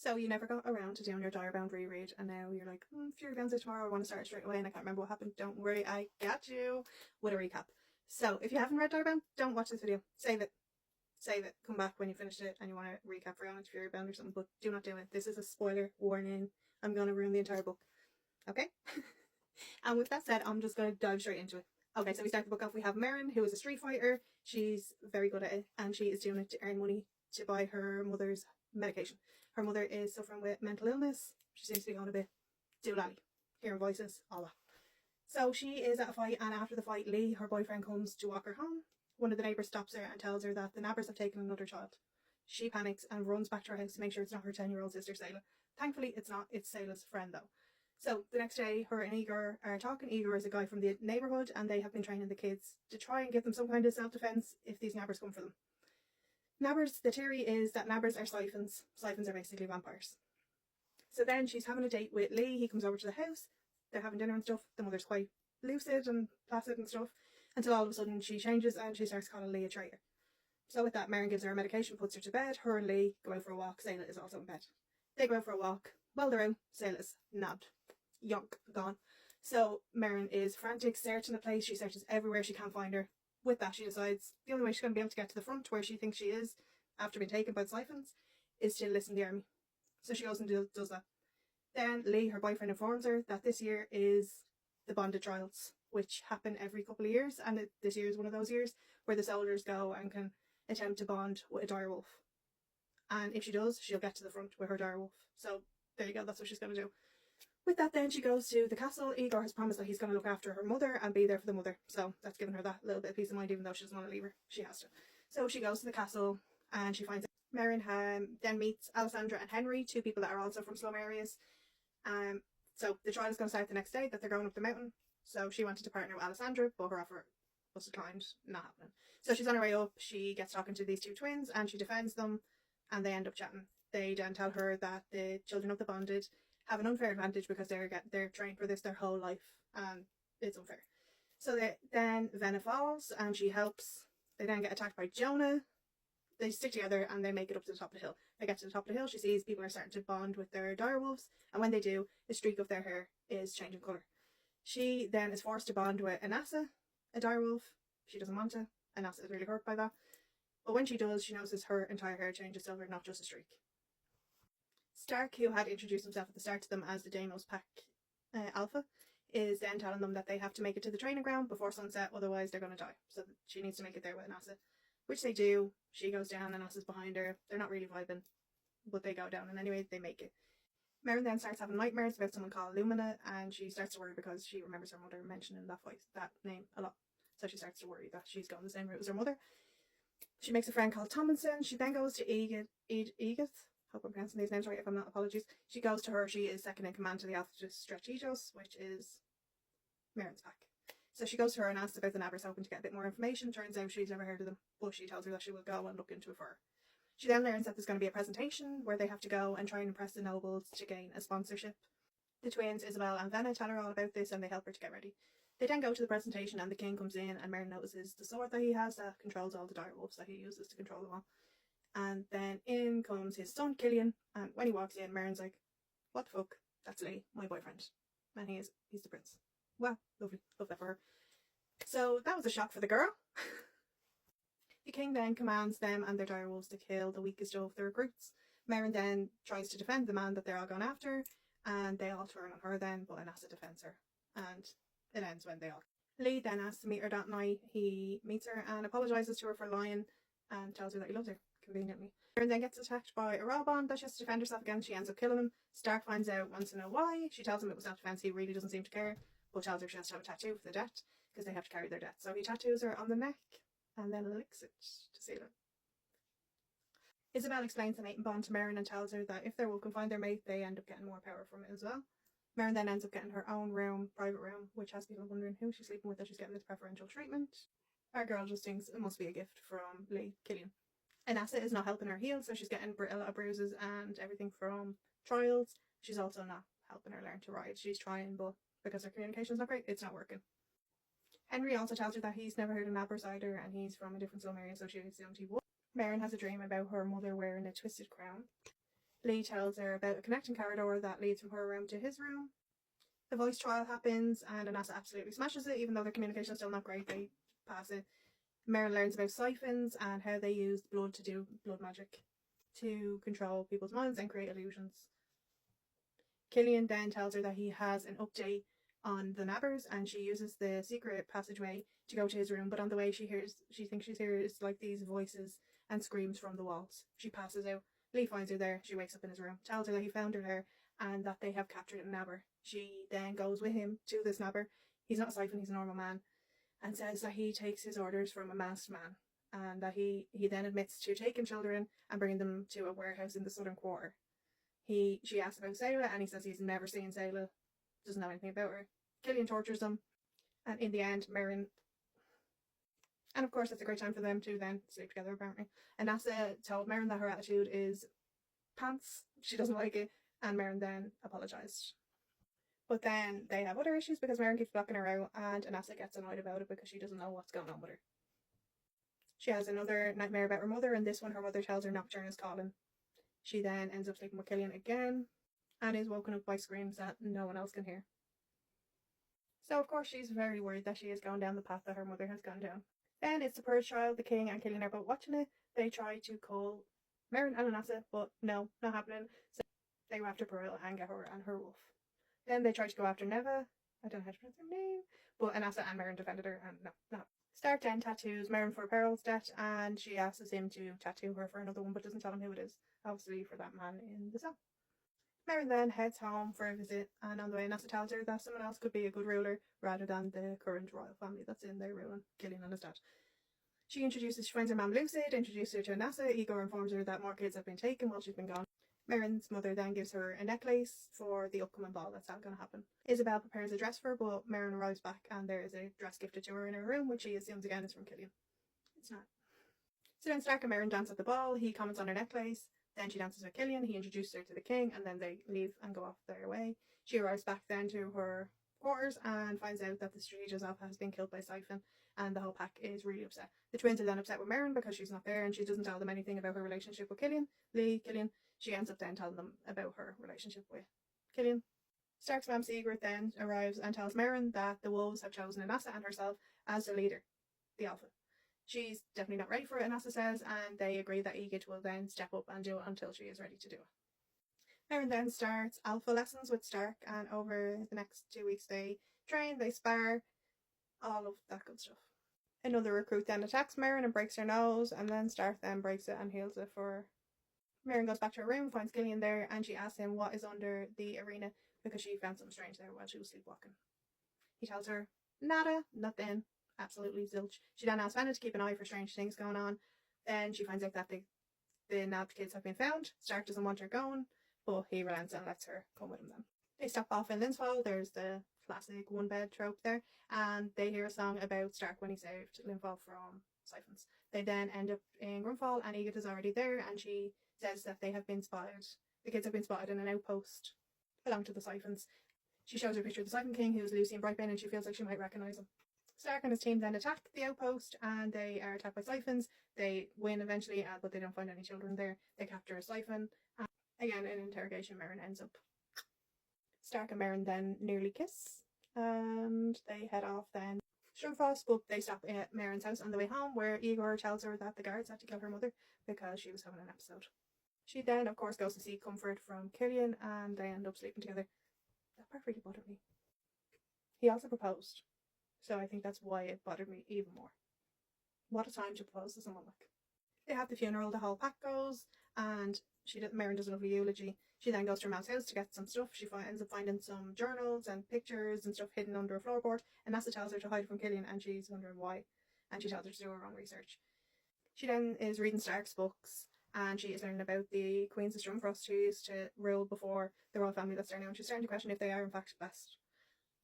So you never got around to doing your diary bound reread, and now you're like, Fury Bound's it tomorrow, I want to start it straight away and I can't remember what happened. Don't worry, I got you with a recap. So if you haven't read diary bound, don't watch this video. Save it. Come back when you finished it and you want to recap for Onyx Fury Bound or something, but do not do it. This is a spoiler warning. I'm going to ruin the entire book. Okay? And with that said, I'm just going to dive straight into it. Okay, so we start the book off. We have Merrin, who is a street fighter. She's very good at it, and she is doing it to earn money to buy her mother's medication. Her mother is suffering with mental illness. She seems to be going a bit doolally, hearing voices, all that. So she is at a fight, and after the fight, Lee, her boyfriend, comes to walk her home. One of the neighbours stops her and tells her that the nabbers have taken another child. She panics and runs back to her house to make sure it's not her 10-year-old sister, Sable. Thankfully, it's not. It's Sable's friend, though. So the next day, her and Igor are talking. Igor is a guy from the neighbourhood, and they have been training the kids to try and give them some kind of self-defence if these nabbers come for them. Nabbers, the theory is that nabbers are siphons. Siphons are basically vampires. So then she's having a date with Lee. He comes over to the house. They're having dinner and stuff. The mother's quite lucid and placid and stuff, until all of a sudden she changes and she starts calling Lee a traitor. So with that, Merrin gives her a medication, puts her to bed. Her and Lee go out for a walk. Sayla is also in bed. They go out for a walk. While they're out, Sayla's nabbed. Yonk, gone. So Merrin is frantic, searching the place. She searches everywhere. She can't find her. With that, she decides the only way she's going to be able to get to the front where she thinks she is after being taken by the siphons is to enlist in the army. So she goes and does that. Then Lee, her boyfriend, informs her that this year is the bonded trials, which happen every couple of years, and this year is one of those years where the soldiers go and can attempt to bond with a direwolf. And if she does, she'll get to the front with her direwolf. So there you go, that's what she's going to do. With that, then she goes to the castle. Igor has promised that he's going to look after her mother and be there for the mother. So that's given her that little bit of peace of mind, even though she doesn't want to leave her. She has to. So she goes to the castle and she finds out. Merrin then meets Alessandra and Henry, two people that are also from slum areas. So the trial is going to start the next day that they're going up the mountain. So she wanted to partner with Alessandra, but her offer was declined. Not happening. So she's on her way up. She gets talking to these two twins and she defends them, and they end up chatting. They then tell her that the children of the bonded have an unfair advantage because they're trained for this their whole life, and it's unfair. So then Venna falls and she helps. They then get attacked by Jonah. They stick together and they make it up to the top of the hill. They get to the top of the hill. She sees people are starting to bond with their direwolves, and when they do, the streak of their hair is changing colour. She then is forced to bond with Anassa, a direwolf. She doesn't want to. Anassa is really hurt by that. But when she does, she notices her entire hair changes silver, not just a streak. Stark, who had introduced himself at the start to them as the Danos Pack Alpha, is then telling them that they have to make it to the training ground before sunset, otherwise they're going to die. So she needs to make it there with Anassa, which they do. She goes down and Anassa's behind her. They're not really vibing, but they go down, and anyway, they make it. Merrin then starts having nightmares about someone called Lumina, and she starts to worry because she remembers her mother mentioning that name a lot. So she starts to worry that she's going the same route as her mother. She makes a friend called Tomlinson. She then goes to Edith. Hope I'm pronouncing these names right. If I'm not, apologies. She goes to her. She is second in command to the Alpha Strategos, which is Merrin's pack. So she goes to her and asks about the nabbers, hoping to get a bit more information. Turns out she's never heard of them, but she tells her that she will go and look into it for her. She then learns that there's going to be a presentation where they have to go and try and impress the nobles to gain a sponsorship. The twins, Isabel and Venna, tell her all about this and they help her to get ready. They then go to the presentation and the king comes in, and Merrin notices the sword that he has that controls all the direwolves that he uses to control them all. And then in comes his son, Killian, and when he walks in, Merrin's like, what the fuck? That's Lee, my boyfriend. And he's the prince. Wow, lovely. Love that for her. So that was a shock for the girl. The king then commands them and their direwolves to kill the weakest of the recruits. Merrin then tries to defend the man that they're all gone after, and they all turn on her then, but Anassa defends her. And it ends when they all... Lee then asks to meet her that night. He meets her and apologises to her for lying and tells her that he loves her, conveniently. Merrin then gets attacked by a robot that she has to defend herself against. She ends up killing him. Stark finds out, wants to know why. She tells him it was self-defense. He really doesn't seem to care, but tells her she has to have a tattoo for the debt because they have to carry their debt. So he tattoos her on the neck and then licks it to seal it. Isabel explains the mating bond to Merrin and tells her that if their wolf can find their mate, they end up getting more power from it as well. Merrin then ends up getting her own room, private room, which has people wondering who she's sleeping with, that she's getting this preferential treatment. Our girl just thinks it must be a gift from Lee Killian. Anassa is not helping her heal, so she's getting a lot of bruises and everything from trials. She's also not helping her learn to ride. She's trying, but because her communication's not great, it's not working. Henry also tells her that he's never heard of nabbers either, and he's from a different slum area, so she assumed he would. Merrin has a dream about her mother wearing a twisted crown. Lee tells her about a connecting corridor that leads from her room to his room. The voice trial happens and Anasa absolutely smashes it, even though their communication is still not great. They pass it. Merrin learns about siphons and how they use blood to do blood magic to control people's minds and create illusions. Killian then tells her that he has an update on the Nabbers, and she uses the secret passageway to go to his room, but on the way she thinks she's hears like these voices and screams from the walls. She passes out. Lee finds her there. She wakes up in his room, tells her that he found her there and that they have captured a Nabber. She then goes with him to this Nabber. He's not a siphon, he's a normal man, and says that he takes his orders from a masked man, and that he then admits to taking children and bringing them to a warehouse in the southern quarter. She asks about Sable, and he says he's never seen Sable, doesn't know anything about her. Killian tortures them, and in the end, Merrin. And of course, it's a great time for them to then sleep together, apparently. And Asa told Merrin that her attitude is pants, she doesn't like it, and Merrin then apologised. But then they have other issues because Merrin keeps blocking her out, and Anasa gets annoyed about it because she doesn't know what's going on with her. She has another nightmare about her mother, and this one her mother tells her Nocturne is calling. She then ends up sleeping with Killian again, and is woken up by screams that no one else can hear. So of course she's very worried that she is going down the path that her mother has gone down. Then it's the purge trial. The king and Killian are both watching it. They try to call Merrin and Anasa, but no, not happening. So they go after Peril and get her and her wolf. Then they try to go after Neva. I don't know how to pronounce her name, but Anasa and Merrin defended her, and no. Stark then tattoos Merrin for Peril's death, and she asks him to tattoo her for another one, but doesn't tell him who it is. Obviously for that man in the cell. Merrin then heads home for a visit, and on the way Anasa tells her that someone else could be a good ruler rather than the current royal family that's in their ruin, Killian and his dad. She finds her mum Lucid, introduces her to Anasa. Igor informs her that more kids have been taken while she's been gone. Merrin's mother then gives her a necklace for the upcoming ball that's not going to happen. Isabel prepares a dress for her, but Merrin arrives back and there is a dress gifted to her in her room, which she assumes again is from Killian. It's not. So then Stark and Merrin dance at the ball. He comments on her necklace. Then she dances with Killian. He introduces her to the king, and then they leave and go off their way. She arrives back then to her quarters and finds out that the strategist Alpha has been killed by Siphon, and the whole pack is really upset. The twins are then upset with Merrin because she's not there and she doesn't tell them anything about her relationship with Killian. She ends up then telling them about her relationship with Killian. Stark's mom Sigrid then arrives and tells Merrin that the wolves have chosen Anasa and herself as the leader, the Alpha. She's definitely not ready for it, Anasa says, and they agree that Egid will then step up and do it until she is ready to do it. Merrin then starts Alpha lessons with Stark, and over the next 2 weeks they train, they spar, all of that good stuff. Another recruit then attacks Merrin and breaks her nose, and then Stark then breaks it and heals it for her. Merrin goes back to her room, finds Killian there, and she asks him what is under the arena because she found something strange there while she was sleepwalking. He tells her, nada, nothing, absolutely zilch. She then asks Vanna to keep an eye for strange things going on. Then she finds out that the nabbed kids have been found. Stark doesn't want her going, but he relents and lets her come with him then. They stop off in Lindsfall. There's the classic one bed trope there, and they hear a song about Stark when he saved Lindsfall from siphons. They then end up in Grunfall, and Egid is already there, and she says that they have been spotted. The kids have been spotted in an outpost belonging to the siphons. She shows her a picture of the Siphon King, who's Lucy and Brightbane, and she feels like she might recognise him. Stark and his team then attack the outpost, and they are attacked by siphons. They win eventually, but they don't find any children there. They capture a siphon. And again, in interrogation, Merrin ends up. Stark and Merrin then nearly kiss, and they head off then. Strumfrost, but they stop at Merrin's house on the way home, where Igor tells her that the guards had to kill her mother because she was having an episode. She then, of course, goes to seek comfort from Killian, and they end up sleeping together. That part really bothered me. He also proposed, so I think that's why it bothered me even more. What a time to propose to someone like. They have the funeral, the whole pack goes, and Merrin does a lovely eulogy. She then goes to her mom's house to get some stuff. She ends up finding some journals and pictures and stuff hidden under a floorboard, and Nasa tells her to hide from Killian, and she's wondering why, and she tells her to do her own research. She then is reading Stark's books, and she is learning about the Queens of Strumfrost who used to rule before the royal family that's there now, and she's starting to question if they are in fact best.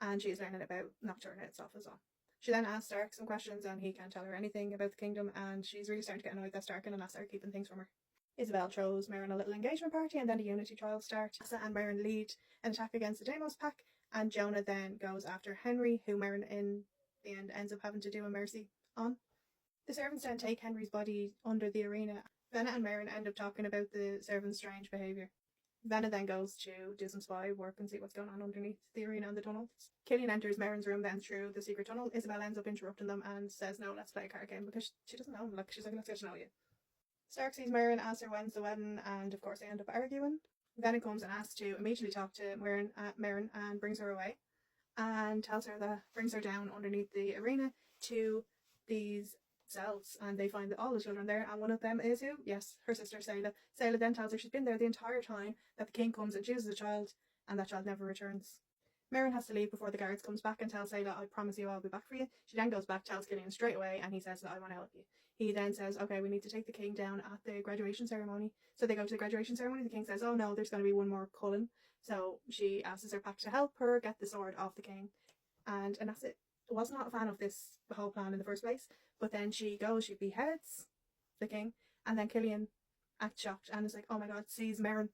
And she is learning about Nocturne itself as well. She then asks Stark some questions, and he can't tell her anything about the kingdom, and she's really starting to get annoyed that Stark and Anasa are keeping things from her. Isabel throws Merrin a little engagement party, and then the unity trials start. Anasa and Merrin lead an attack against the Deimos pack, and Jonah then goes after Henry, who Merrin in the end ends up having to do a mercy on. The servants then take Henry's body under the arena. Venna and Merrin end up talking about the servants' strange behaviour. Vanna then goes to do some spy work and see what's going on underneath the arena and the tunnel. Killian enters Merrin's room then through the secret tunnel. Isabel ends up interrupting them and says, no, let's play a card game, because she doesn't know him. Like, she's like, let's get to know you. Stark sees Merrin, asks her when's the wedding, and of course they end up arguing. Vanna comes and asks to immediately talk to Merrin and brings her away and tells her that, brings her down underneath the arena to these cells, and they find all the children there, and one of them is who? Yes, her sister Sable. Sable then tells her she's been there the entire time, that the king comes and chooses a child, and that child never returns. Merrin has to leave before the guards comes back and tells Sable, I promise you I'll be back for you. She then goes back, tells Killian straight away, and he says that I want to help you. He then says, okay, we need to take the king down at the graduation ceremony. So they go to the graduation ceremony. The king says, oh no, there's going to be one more Cullen. So she asks her pack to help her get the sword off the king. And that's it. Was not a fan of this whole plan in the first place. But then she goes, she beheads the king. And then Killian acts shocked and is like, oh my god, sees Merrin.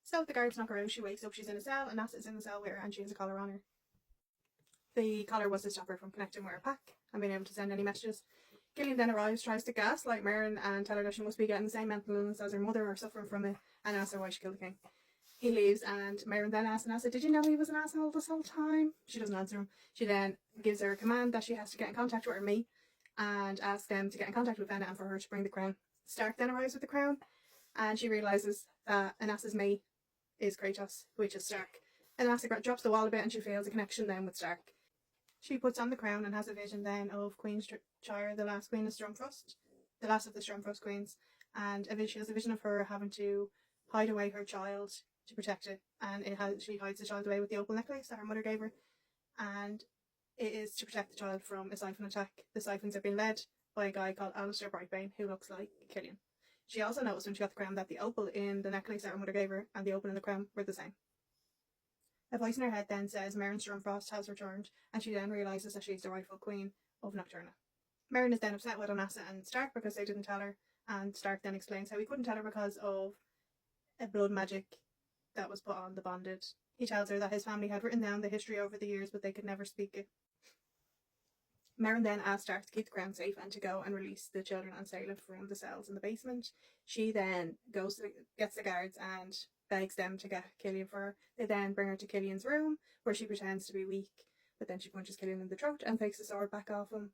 So the guards knock her out. She wakes up, she's in a cell, and Nasset's in the cell with her, and she has a collar on her. The collar was to stop her from connecting with her pack and being able to send any messages. Killian then arrives, tries to gaslight Merrin and tell her that she must be getting the same mental illness as her mother or suffering from it, and asks her why she killed the king. He leaves, and Merrin then asks Nasset, did you know he was an asshole this whole time? She doesn't answer him. She then gives her a command that she has to get in contact with her me and asks them to get in contact with Vanna and for her to bring the crown. Stark then arrives with the crown, and she realises that Anassa's me is Kratos, which is Stark. And Anassa drops the wall a bit and she feels a connection then with Stark. She puts on the crown and has a vision then of Queen Shire, the last queen of Stormfrost, the last of the Stormfrost queens, and she has a vision of her having to hide away her child to protect it, and she hides the child away with the opal necklace that her mother gave her, and it is to protect the child from a siphon attack. The siphons have been led by a guy called Alistair Brightbane, who looks like Killian. She also noticed when she got the crown that the opal in the necklace that her mother gave her and the opal in the crown were the same. A voice in her head then says Merrin Stormfrost has returned, and she then realises that she is the rightful queen of Nocturna. Merrin is then upset with Anassa and Stark because they didn't tell her, and Stark then explains how he couldn't tell her because of a blood magic that was put on the bonded. He tells her that his family had written down the history over the years, but they could never speak it. Merrin then asks Stark to keep the crown safe and to go and release the children and Sable from the cells in the basement. She then gets the guards and begs them to get Killian for her. They then bring her to Killian's room, where she pretends to be weak, but then she punches Killian in the throat and takes the sword back off him.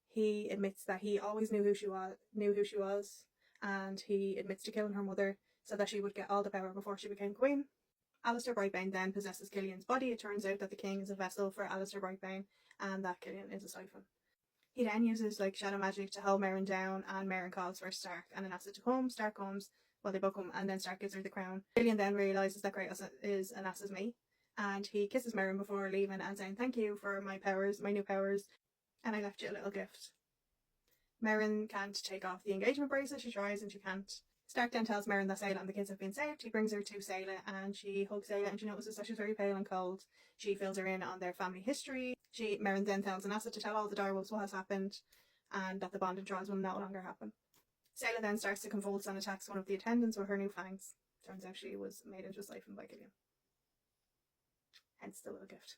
He admits that he always knew who she was, and he admits to killing her mother so that she would get all the power before she became queen. Alistair Brightbane then possesses Killian's body. It turns out that the king is a vessel for Alistair Brightbane and that Killian is a siphon. He then uses shadow magic to hold Merrin down, and Merrin calls for Stark and Anassa to come. Stark comes, they both come, and then Stark gives her the crown. Killian then realises that Kratos is Anassa's me, and he kisses Merrin before leaving and saying, thank you for my new powers, and I left you a little gift. Merrin can't take off the engagement bracelet. She tries and she can't. Stark then tells Merrin that Sable and the kids have been saved. He brings her to Sable and she hugs Sable and she notices that she's very pale and cold. She fills her in on their family history. Merrin then tells Anassa to tell all the direwolves what has happened and that the bonding trials will no longer happen. Sable then starts to convulse and attacks one of the attendants with her new fangs. Turns out she was made into a siphon by Killian. Hence the little gift.